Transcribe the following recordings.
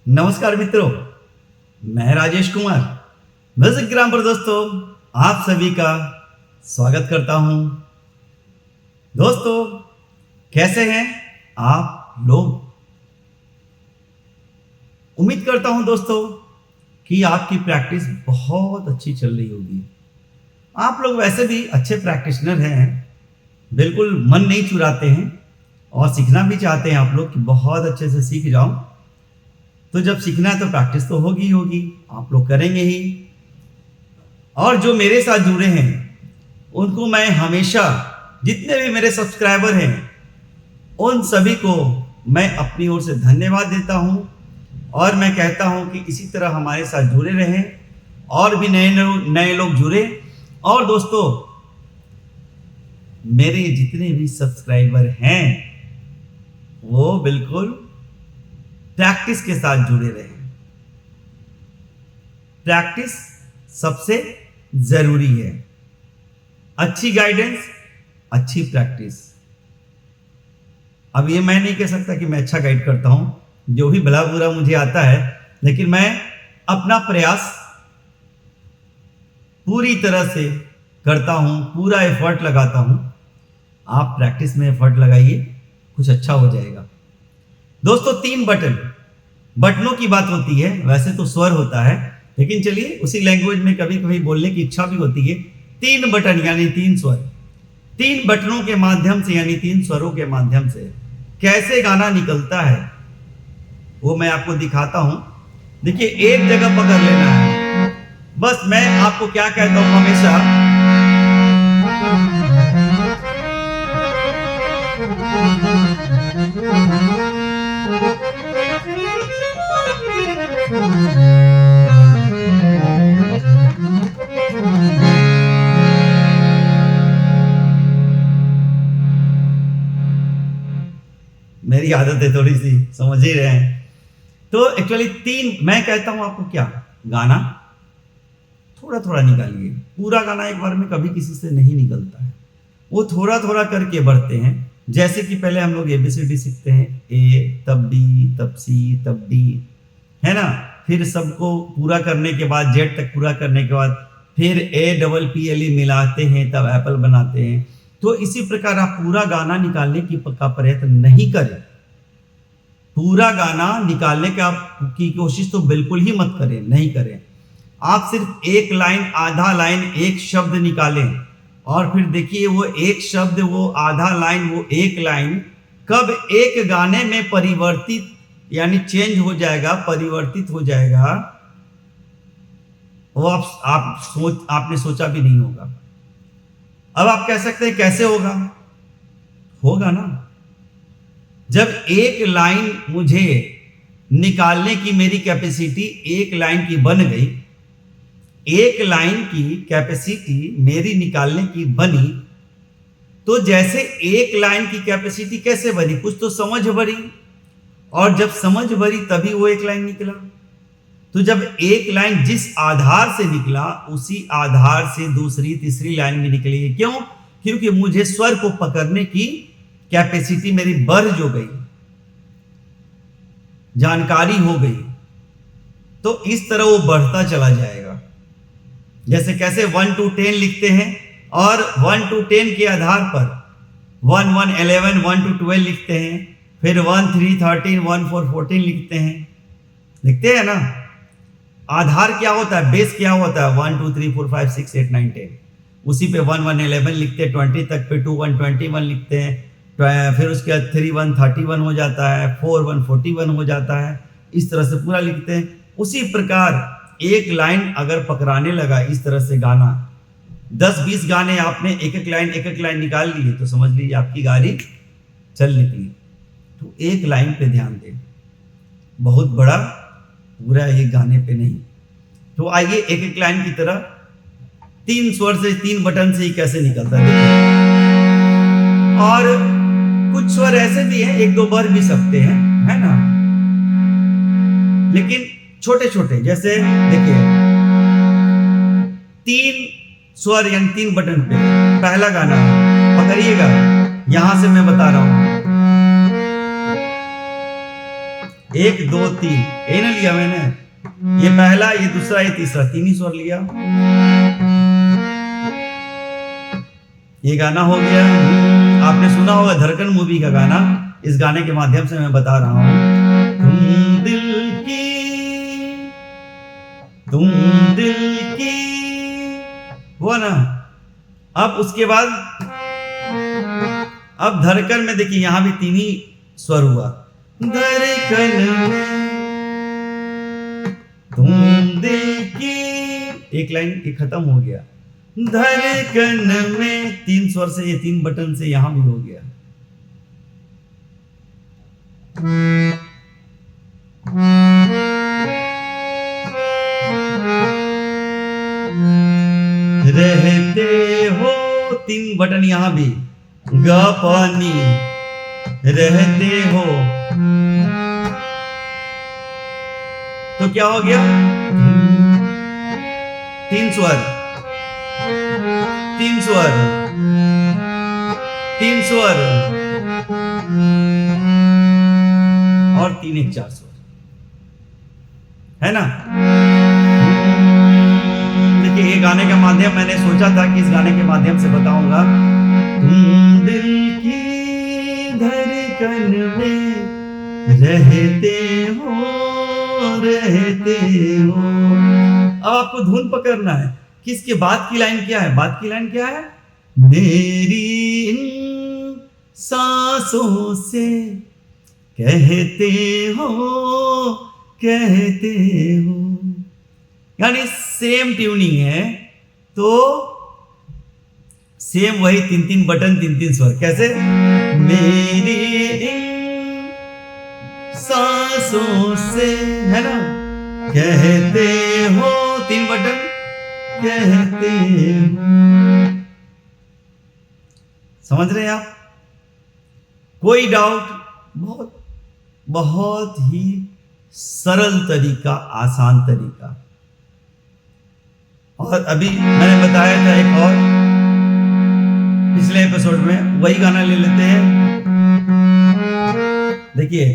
नमस्कार मित्रों, मैं राजेश कुमार म्यूजिक ग्राम पर दोस्तों आप सभी का स्वागत करता हूं। दोस्तों कैसे हैं आप लोग? उम्मीद करता हूं दोस्तों कि आपकी प्रैक्टिस बहुत अच्छी चल रही होगी। आप लोग वैसे भी अच्छे प्रैक्टिशनर हैं, बिल्कुल मन नहीं चुराते हैं और सीखना भी चाहते हैं आप लोग कि बहुत अच्छे से सीख जाओ। तो जब सीखना है तो प्रैक्टिस तो होगी ही होगी, आप लोग करेंगे ही। और जो मेरे साथ जुड़े हैं उनको मैं हमेशा, जितने भी मेरे सब्सक्राइबर हैं उन सभी को मैं अपनी ओर से धन्यवाद देता हूं और मैं कहता हूं कि इसी तरह हमारे साथ जुड़े रहें और भी नए लोग जुड़े। और दोस्तों मेरे जितने भी सब्सक्राइबर हैं वो बिल्कुल प्रैक्टिस के साथ जुड़े रहें। प्रैक्टिस सबसे जरूरी है। अच्छी गाइडेंस, अच्छी प्रैक्टिस। अब ये मैं नहीं कह सकता कि मैं अच्छा गाइड करता हूं, जो भी भला बुरा मुझे आता है, लेकिन मैं अपना प्रयास पूरी तरह से करता हूं, पूरा एफर्ट लगाता हूं। आप प्रैक्टिस में एफर्ट लगाइए, कुछ अच्छा हो जाएगा। दोस्तों 3 बटनों की बात होती है, वैसे तो स्वर होता है, लेकिन चलिए उसी लैंग्वेज में कभी कभी बोलने की इच्छा भी होती है। 3 बटन यानी 3 स्वर, 3 बटनों के माध्यम से यानी 3 स्वरों के माध्यम से कैसे गाना निकलता है वो मैं आपको दिखाता हूं। देखिए एक जगह पकड़ लेना है। बस मैं आपको क्या कहता हूं हमेशा, मेरी आदत है थोड़ी सी, समझ ही रहे हैं। तो एक्चुअली 3 मैं कहता हूं आपको, क्या गाना थोड़ा थोड़ा निकालिए। पूरा गाना एक बार में कभी किसी से नहीं निकलता है, वो थोड़ा थोड़ा करके बढ़ते हैं। जैसे कि पहले हम लोग ABCD सीखते हैं, ए तब डी तब सी तब डी, है ना। फिर सबको पूरा करने के बाद, जेड तक पूरा करने के बाद फिर APPLE मिलाते हैं, तब एप्पल बनाते हैं। तो इसी प्रकार आप पूरा गाना निकालने का प्रयत्न नहीं करें। पूरा गाना निकालने की कोशिश तो बिल्कुल ही मत करें, नहीं करें। आप सिर्फ एक लाइन, आधा लाइन, एक शब्द निकालें और फिर देखिए वो एक शब्द, वो आधा लाइन, वो एक लाइन कब एक गाने में परिवर्तित यानी चेंज हो जाएगा, परिवर्तित हो जाएगा, वो आपने सोचा भी नहीं होगा। अब आप कह सकते हैं कैसे होगा? होगा ना, जब एक लाइन मुझे निकालने की मेरी कैपेसिटी एक लाइन की बन गई, एक लाइन की कैपेसिटी मेरी निकालने की बनी, तो जैसे एक लाइन की कैपेसिटी कैसे बनी? कुछ तो समझ भरी, और जब समझ भरी तभी वो एक लाइन निकला। तो जब एक लाइन जिस आधार से निकला, उसी आधार से दूसरी तीसरी लाइन भी निकली। क्यों? क्योंकि मुझे स्वर को पकड़ने की कैपेसिटी मेरी बढ़ जो गई, जानकारी हो गई, तो इस तरह वो बढ़ता चला जाएगा। जैसे कैसे 1 to 10 लिखते हैं और 1 to 10 के आधार पर 1 1 11 1 to 12 लिखते हैं, फिर 1 3 13 1 4 14 लिखते हैं, लिखते हैं ना। आधार क्या होता है, बेस क्या होता है? 1 2 3 4 5 6 8 9 10। उसी पे 1 1 11 लिखते हैं 20 तक, फिर 2 1 21 लिखते हैं, फिर उसके बाद 3 1 31 हो जाता है, 4 1 41 हो जाता है। इस तरह से पूरा लिखते हैं। उसी प्रकार एक लाइन अगर पकड़ाने लगा इस तरह से गाना, 10-20 गाने आपने एक एक लाइन निकाल लिए, तो समझ लीजिए आपकी गाड़ी चल निकली। तो एक लाइन पे ध्यान दें, बहुत बड़ा पूरा एक गाने पे नहीं। तो आइए एक एक लाइन की तरह 3 स्वर से, 3 बटन से ही कैसे निकलता है देखिए। और कुछ स्वर ऐसे भी हैं, 1-2 बर भी सकते हैं, है ना, लेकिन छोटे छोटे। जैसे देखिए 3 स्वर यानी 3 बटन पे पहला गाना पकड़िएगा, यहां से मैं बता रहा हूं। 1 2 3 ये ना लिया मैंने, ये पहला, ये दूसरा, ये तीसरा, 3 ही स्वर लिया। ये गाना हो गया। आपने सुना होगा धड़कन मूवी का गाना, इस गाने के माध्यम से मैं बता रहा हूं। तुम दिल की हुआ ना। अब उसके बाद अब धड़कन में देखिए यहां भी 3 ही स्वर हुआ। धड़कन में तुम दिल की, एक लाइन ये खत्म हो गया। धड़कन में 3 स्वर से, ये 3 बटन से यहां भी हो गया। रहते हो, 3 बटन यहां भी, ग पानी, रहते हो, तो क्या हो गया? 3 स्वर, 3 स्वर, 3 स्वर और 3 1 4 स्वर, है ना। देखिए ये गाने का माध्यम, मैंने सोचा था कि इस गाने के माध्यम से बताऊंगा। तुम दिल की धड़कन में रहते हो, रहते हो। अब आपको धुन पकड़ना है कि इसके बाद की लाइन क्या है। बाद की लाइन क्या है? मेरी इन सांसों से कहते हो, कहते हो। यानी सेम ट्यूनिंग है, तो सेम वही 3 बटन, 3 स्वर। कैसे? मेरी इन सांसों से, है ना, कहते हो, 3 बटन, कहते हो। समझ रहे हैं आप? कोई डाउट? बहुत बहुत ही सरल तरीका, आसान तरीका। और अभी मैंने बताया था एक और पिछले एपिसोड में, वही गाना ले लेते हैं। देखिए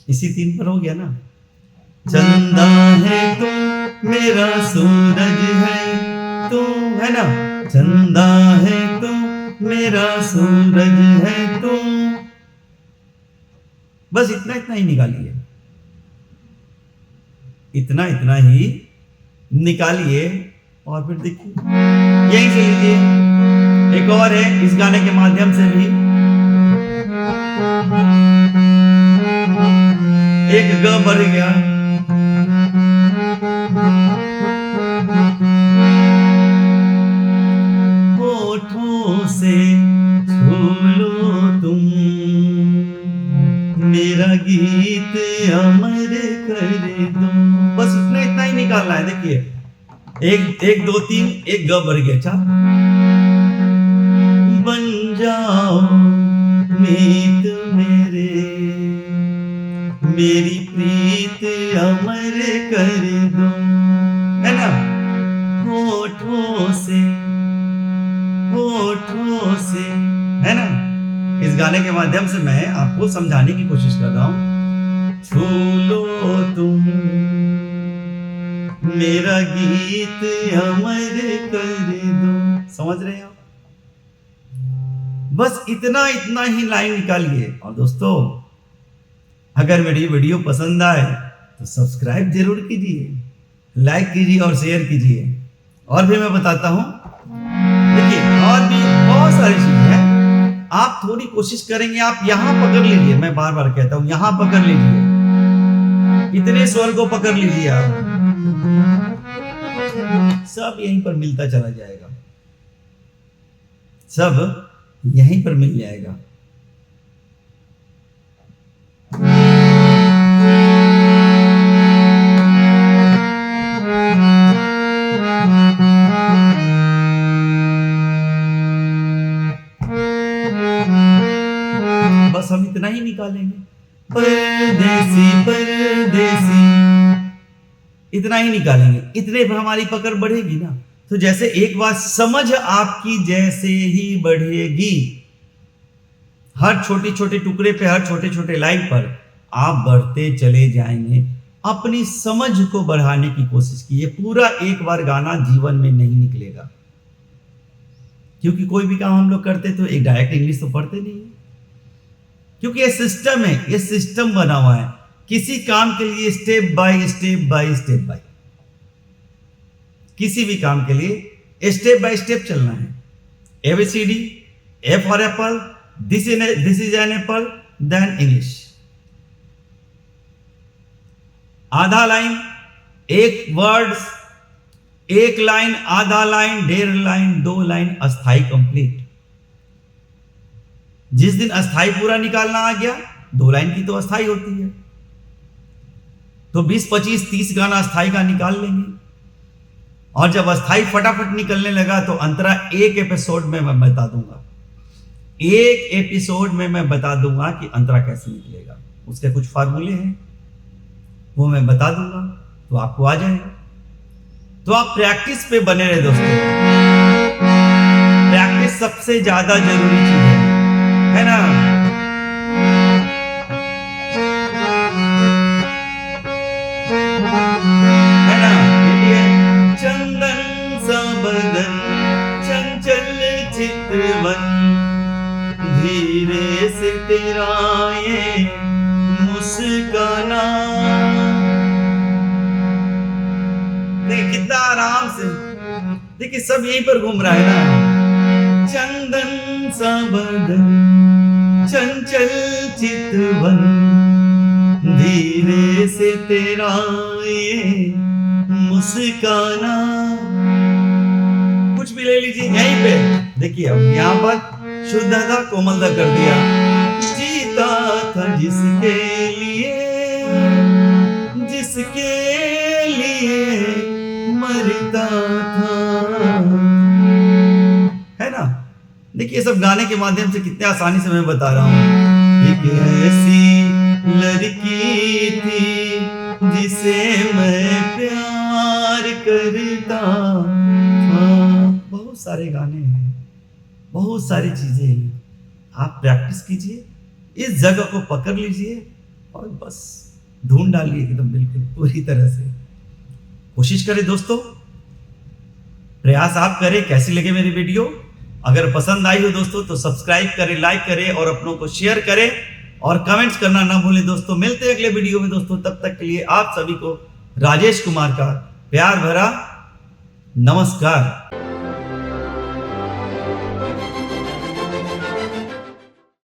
इसी 3 पर हो गया ना। चंदा है तू, मेरा सूरज है तू, है ना। चंदा है तू, मेरा सूरज है तू। बस इतना इतना ही निकालिए, इतना इतना ही निकालिए और फिर देखिए यहीं से लीजिए। एक और है इस गाने के माध्यम से भी, एक ग बढ़ गया, होठों से छू लो तुम, मेरा गीत अमर कर दो। बस इतना इतना ही निकालना है। देखिए 1 2 3, एक ग बढ़ गया। अच्छा, बन जाओ मीत मेरे, मेरी प्रीत अमर कर दो, है ना। होठों से, होठों से, है ना। इस गाने के माध्यम से मैं आपको समझाने की कोशिश कर रहा हूं। छू लो तुम, मेरा गीत अमर कर दो। समझ रहे हैं आप? बस इतना इतना ही लाइन निकालिए। और दोस्तों, अगर मेरी वीडियो पसंद आए तो सब्सक्राइब जरूर कीजिए, लाइक कीजिए और शेयर कीजिए। और भी मैं बताता हूं, देखिए और भी बहुत सारी चीजें हैं। आप थोड़ी कोशिश करेंगे, आप यहां पकड़ लीजिए। मैं बार बार कहता हूं, यहां पकड़ लीजिए, इतने स्वर को पकड़ लीजिए आप, सब यहीं पर मिलता चला जाएगा, सब यहीं पर मिल जाएगा। बस हम इतना ही निकालेंगे। परदेसी परदेसी, इतना ही निकालेंगे। इतने पर हमारी पकड़ बढ़ेगी ना। तो जैसे एक बात समझ आपकी जैसे ही बढ़ेगी, हर छोटे छोटे टुकड़े पे, हर छोटे छोटे लाइन पर आप बढ़ते चले जाएंगे। अपनी समझ को बढ़ाने की कोशिश कीजिए। पूरा एक बार गाना जीवन में नहीं निकलेगा, क्योंकि कोई भी काम हम लोग करते तो एक डायरेक्ट इंग्लिश तो पढ़ते नहीं है, क्योंकि ये सिस्टम है, ये सिस्टम बना हुआ है। किसी काम के लिए step by step by step by, किसी भी काम के लिए स्टेप बाय स्टेप चलना है। ABCD, A for apple, this is an apple, then English. आधा लाइन, एक वर्ड्स, एक लाइन, आधा लाइन, 1.5 लाइन, 2 लाइन, अस्थाई कंप्लीट। जिस दिन अस्थाई पूरा निकालना आ गया, 2 लाइन की तो अस्थाई होती है, तो 20, 25, 30 गाना अस्थाई का निकाल लेंगे। और जब अस्थाई फटाफट निकलने लगा तो अंतरा एक एपिसोड में मैं बता दूंगा, एक एपिसोड में मैं बता दूंगा कि अंतरा कैसे निकलेगा। उसके कुछ फार्मूले हैं, वो मैं बता दूंगा, तो आपको आ जाएगा। तो आप प्रैक्टिस पे बने रहे दोस्तों। प्रैक्टिस सबसे ज्यादा जरूरी चीज है ना। है ना, चंदन सा बदन, चंचल चितवन, धीरे से तेरा ये मुस्काना। देखिए कितना आराम से, देखिए सब यहीं पर घूम रहा है ना। चंदन सा बदन, चंचल चितवन, धीरे से तेरा ये मुस्काना। कुछ भी ले लीजिए यहीं पे। देखिए अब यहाँ पर शुद्धता कोमलता कर दिया। जीता था जिसके लिए, जिसके लिए मरता था, है ना। देखिए सब गाने के माध्यम से कितने आसानी से मैं बता रहा हूँ। एक ऐसी लड़की थी जिसे मैं प्यार करता था। बहुत सारे गाने हैं, बहुत सारी चीजें हैं। आप प्रैक्टिस कीजिए, इस जगह को पकड़ लीजिए और बस धुन डालिए एकदम बिल्कुल पूरी तरह से। कोशिश करें दोस्तों, प्रयास आप करें। कैसी लगे मेरी वीडियो? अगर पसंद आई हो दोस्तों तो सब्सक्राइब करें, लाइक करें और अपनों को शेयर करें और कमेंट्स करना ना भूलें दोस्तों। मिलते हैं अगले वीडियो में दोस्तों। तब तक के लिए आप सभी को राजेश कुमार का प्यार भरा नमस्कार।